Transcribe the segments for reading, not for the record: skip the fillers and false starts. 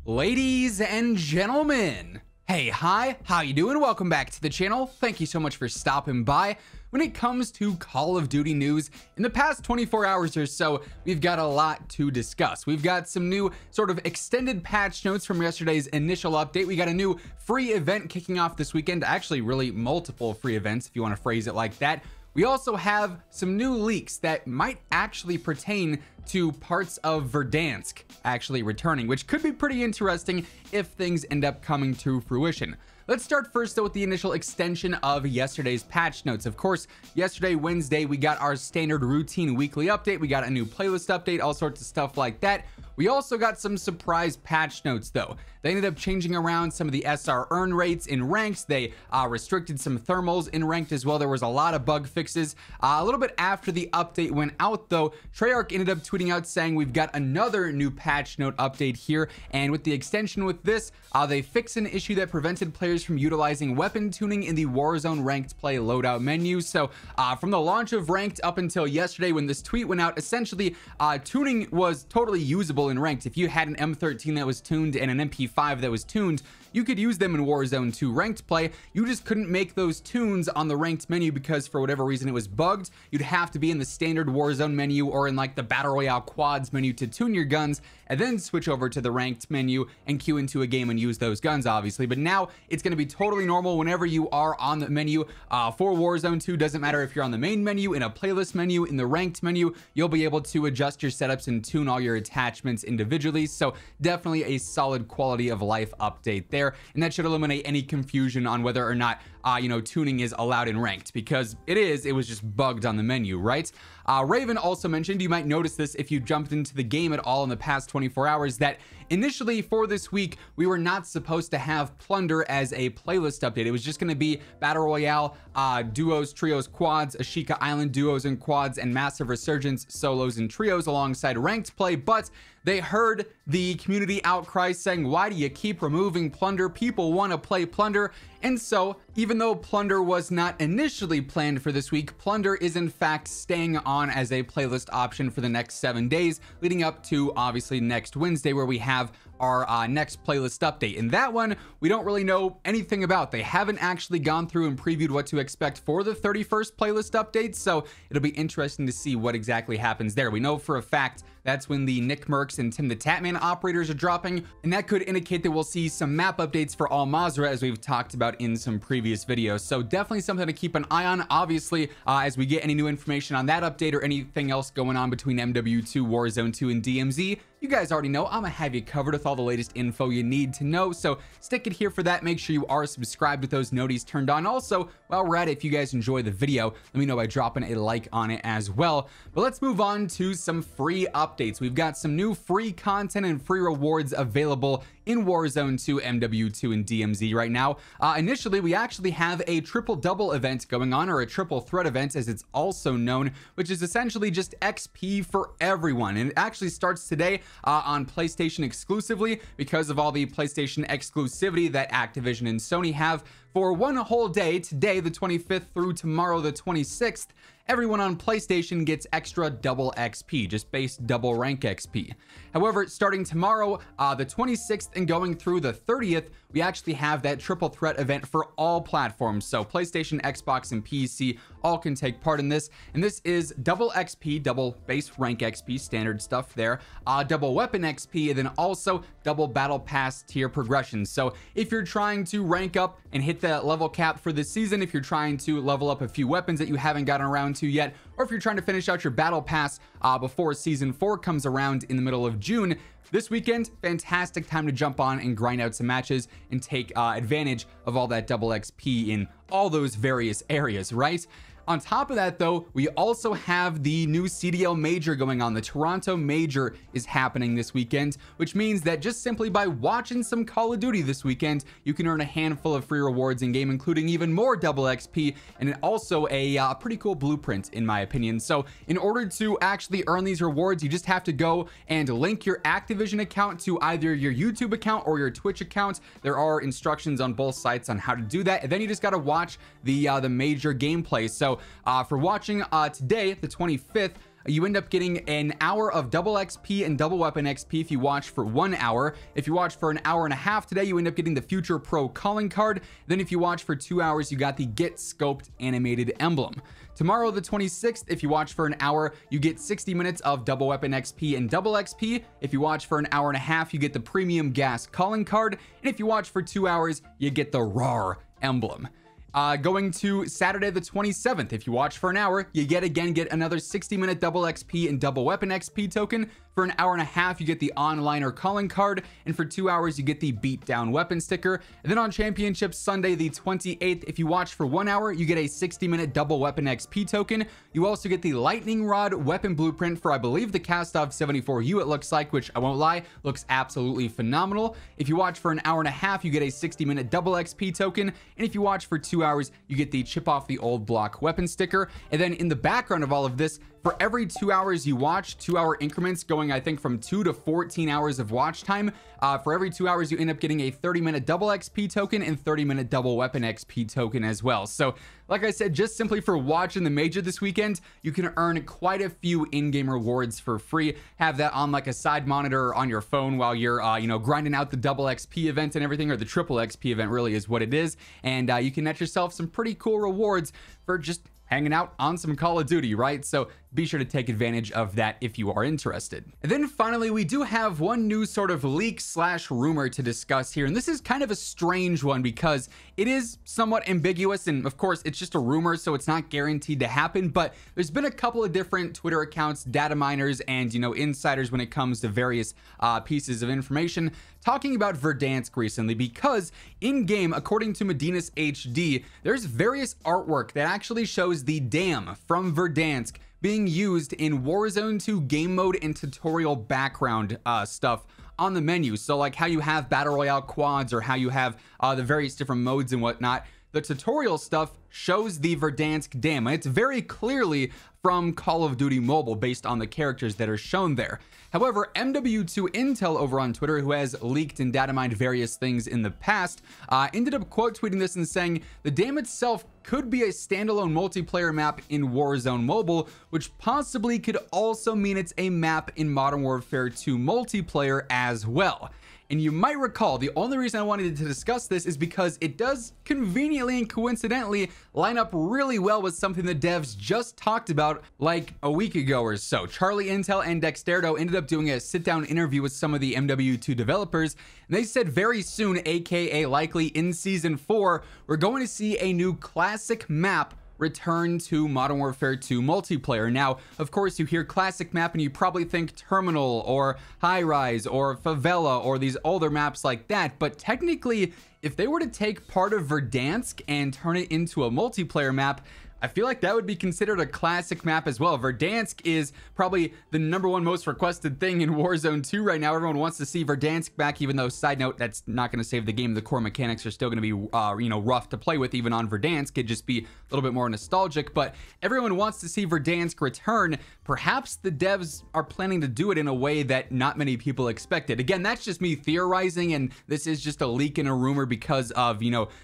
Ladies and gentlemen, hey, hi, how you doing? Welcome back to the channel. Thank you so much for stopping by. When it comes to Call of Duty news, in the past 24 hours or so, we've got a lot to discuss. We've got some new sort of extended patch notes from yesterday's initial update. We got a new free event kicking off this weekend, actually really multiple free events if you want to phrase it like that. We also have some new leaks that might actually pertain to parts of Verdansk actually returning, which could be pretty interesting if things end up coming to fruition. Let's start first though with the initial extension of yesterday's patch notes. Of course, yesterday, Wednesday, we got our standard routine weekly update. We got a new playlist update, all sorts of stuff like that. We also got some surprise patch notes though. They ended up changing around some of the SR earn rates in ranks. They restricted some thermals in ranked as well. There was a lot of bug fixes. A little bit after the update went out though, Treyarch ended up tweeting out saying we've got another new patch note update here. And with the extension with this, they fixed an issue that prevented players from utilizing weapon tuning in the Warzone ranked play loadout menu. So from the launch of ranked up until yesterday when this tweet went out, essentially tuning was totally usable in ranked. If you had an M13 that was tuned and an MP5 that was tuned, you could use them in Warzone 2 ranked play. You just couldn't make those tunes on the ranked menu because for whatever reason it was bugged. You'd have to be in the standard Warzone menu or in like the Battle Royale quads menu to tune your guns and then switch over to the ranked menu and queue into a game and use those guns obviously. But now it's going to be totally normal whenever you are on the menu for Warzone 2. Doesn't matter if you're on the main menu, in a playlist menu, in the ranked menu, you'll be able to adjust your setups and tune all your attachments individually. So definitely a solid quality of life update there. And that should eliminate any confusion on whether or not tuning is allowed in ranked, because it was just bugged on the menu, right? Raven also mentioned, you might notice this if you jumped into the game at all in the past 24 hours, that initially for this week we were not supposed to have plunder as a playlist update. It was just going to be Battle Royale, duos, trios, quads, Ashika Island duos and quads, and Massive Resurgence solos and trios alongside ranked play. But they heard the community outcry saying, why do you keep removing plunder? People want to play plunder. And so even though plunder was not initially planned for this week, plunder is in fact staying on as a playlist option for the next 7 days, leading up to obviously next Wednesday, where we have our next playlist update. And that one we don't really know anything about. They haven't actually gone through and previewed what to expect for the 31st playlist update, so it'll be interesting to see what exactly happens there. We know for a fact that's when the Nick Mercs and Tim the Tatman operators are dropping, and that could indicate that we'll see some map updates for Al Mazrah, as we've talked about in some previous videos. So definitely something to keep an eye on. Obviously, as we get any new information on that update or anything else going on between MW2, Warzone 2, and DMZ, you guys already know I'm gonna have you covered with all the latest info you need to know. So stick it here for that. Make sure you are subscribed with those noties turned on. Also, while we're at it, if you guys enjoy the video, let me know by dropping a like on it as well. But let's move on to some free updates. We've got some new free content and free rewards available in Warzone 2, MW2, and DMZ right now. Initially, we actually have a triple double event going on, or a triple threat event as it's also known, which is essentially just XP for everyone. And it actually starts today on PlayStation exclusively because of all the PlayStation exclusivity that Activision and Sony have. For one whole day, today the 25th through tomorrow the 26th, everyone on PlayStation gets extra double XP, just base double rank XP. However, starting tomorrow, the 26th and going through the 30th, we actually have that triple threat event for all platforms. So PlayStation, Xbox, and PC all can take part in this. And this is double XP, double base rank XP, standard stuff there, double weapon XP, and then also double battle pass tier progression. So if you're trying to rank up and hit the level cap for this season, if you're trying to level up a few weapons that you haven't gotten around to yet, or if you're trying to finish out your battle pass before season 4 comes around in the middle of June, this weekend, fantastic time to jump on and grind out some matches and take advantage of all that double XP in all those various areas, right? On top of that though, we also have the new CDL Major going on. The Toronto Major is happening this weekend, which means that just simply by watching some Call of Duty this weekend, you can earn a handful of free rewards in game, including even more double XP and also a pretty cool blueprint in my opinion. So in order to actually earn these rewards, you just have to go and link your Activision account to either your YouTube account or your Twitch account. There are instructions on both sites on how to do that, and then you just got to watch the major gameplay. So for watching today, the 25th, you end up getting an hour of double XP and double weapon XP if you watch for 1 hour. If you watch for an hour and a half today, you end up getting the Future Pro calling card. Then if you watch for 2 hours, you got the Get Scoped animated emblem. Tomorrow, the 26th, if you watch for an hour, you get 60 minutes of double weapon XP and double XP. If you watch for an hour and a half, you get the Premium Gas calling card. And if you watch for 2 hours, you get the RAR emblem. Going to Saturday the 27th, if you watch for an hour, you get another 60-minute double XP and double weapon XP token. For an hour and a half, you get the onliner calling card, and for 2 hours, you get the beatdown weapon sticker. And then on Championship Sunday the 28th, if you watch for 1 hour, you get a 60-minute double weapon XP token. You also get the lightning rod weapon blueprint for, I believe, the Cast-Off 74U, it looks like, which I won't lie, looks absolutely phenomenal. If you watch for an hour and a half, you get a 60-minute double XP token, and if you watch for 2 hours, you get the chip off the old block weapon sticker. And then in the background of all of this, for every 2 hours you watch, 2 hour increments going, I think, from 2 to 14 hours of watch time, for every 2 hours you end up getting a 30-minute double XP token and 30-minute double weapon XP token as well. So like I said, just simply for watching the major this weekend, you can earn quite a few in-game rewards for free. Have that on like a side monitor on your phone while you're grinding out the double XP event and everything, or the triple XP event really is what it is. And you can net yourself some pretty cool rewards for just hanging out on some Call of Duty, right? So be sure to take advantage of that if you are interested. And then finally, we do have one new sort of leak slash rumor to discuss here. And this is kind of a strange one because it is somewhat ambiguous. And of course, it's just a rumor, so it's not guaranteed to happen. But there's been a couple of different Twitter accounts, data miners, and, insiders when it comes to various pieces of information talking about Verdansk recently, because in-game, according to Medina's HD, there's various artwork that actually shows the dam from Verdansk being used in Warzone 2 game mode and tutorial background stuff on the menu. So like how you have Battle Royale quads, or how you have the various different modes and whatnot. The tutorial stuff shows the Verdansk dam, and it's very clearly from Call of Duty Mobile based on the characters that are shown there. However, MW2 Intel over on Twitter, who has leaked and data mined various things in the past, ended up quote tweeting this and saying the dam itself could be a standalone multiplayer map in Warzone Mobile, which possibly could also mean it's a map in Modern Warfare 2 multiplayer as well. And you might recall, the only reason I wanted to discuss this is because it does conveniently and coincidentally line up really well with something the devs just talked about like a week ago or so. Charlie Intel and Dexterdo ended up doing a sit-down interview with some of the MW2 developers, and they said very soon, aka likely in Season 4, we're going to see a new classic map return to Modern Warfare 2 multiplayer. Now, of course, you hear classic map and you probably think Terminal or High Rise or Favela or these older maps like that, but technically, if they were to take part of Verdansk and turn it into a multiplayer map, I feel like that would be considered a classic map as well. Verdansk is probably the #1 most requested thing in Warzone 2 right now. Everyone wants to see Verdansk back, even though, side note, that's not going to save the game. The core mechanics are still going to be, rough to play with even on Verdansk. It'd just be a little bit more nostalgic, but everyone wants to see Verdansk return. Perhaps the devs are planning to do it in a way that not many people expected. Again, that's just me theorizing, and this is just a leak and a rumor because of,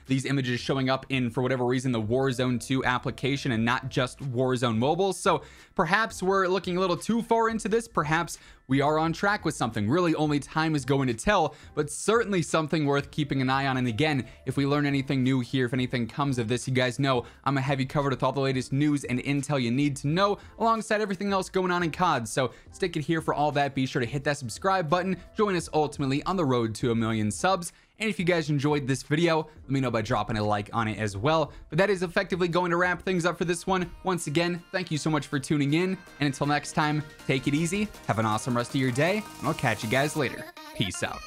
these images showing up in, for whatever reason, the Warzone 2 application and not just Warzone Mobile. So perhaps we're looking a little too far into this. Perhaps we are on track with something. Really, only time is going to tell, but certainly something worth keeping an eye on. And again, if we learn anything new here, if anything comes of this, you guys know I'm gonna have you covered with all the latest news and intel you need to know, alongside everything else going on in COD. So stick it here for all that. Be sure to hit that subscribe button. Join us ultimately on the road to 1 million subs. And if you guys enjoyed this video, let me know by dropping a like on it as well. But that is effectively going to wrap things up for this one. Once again, thank you so much for tuning in. And until next time, take it easy, have an awesome rest of your day, and I'll catch you guys later. Peace out.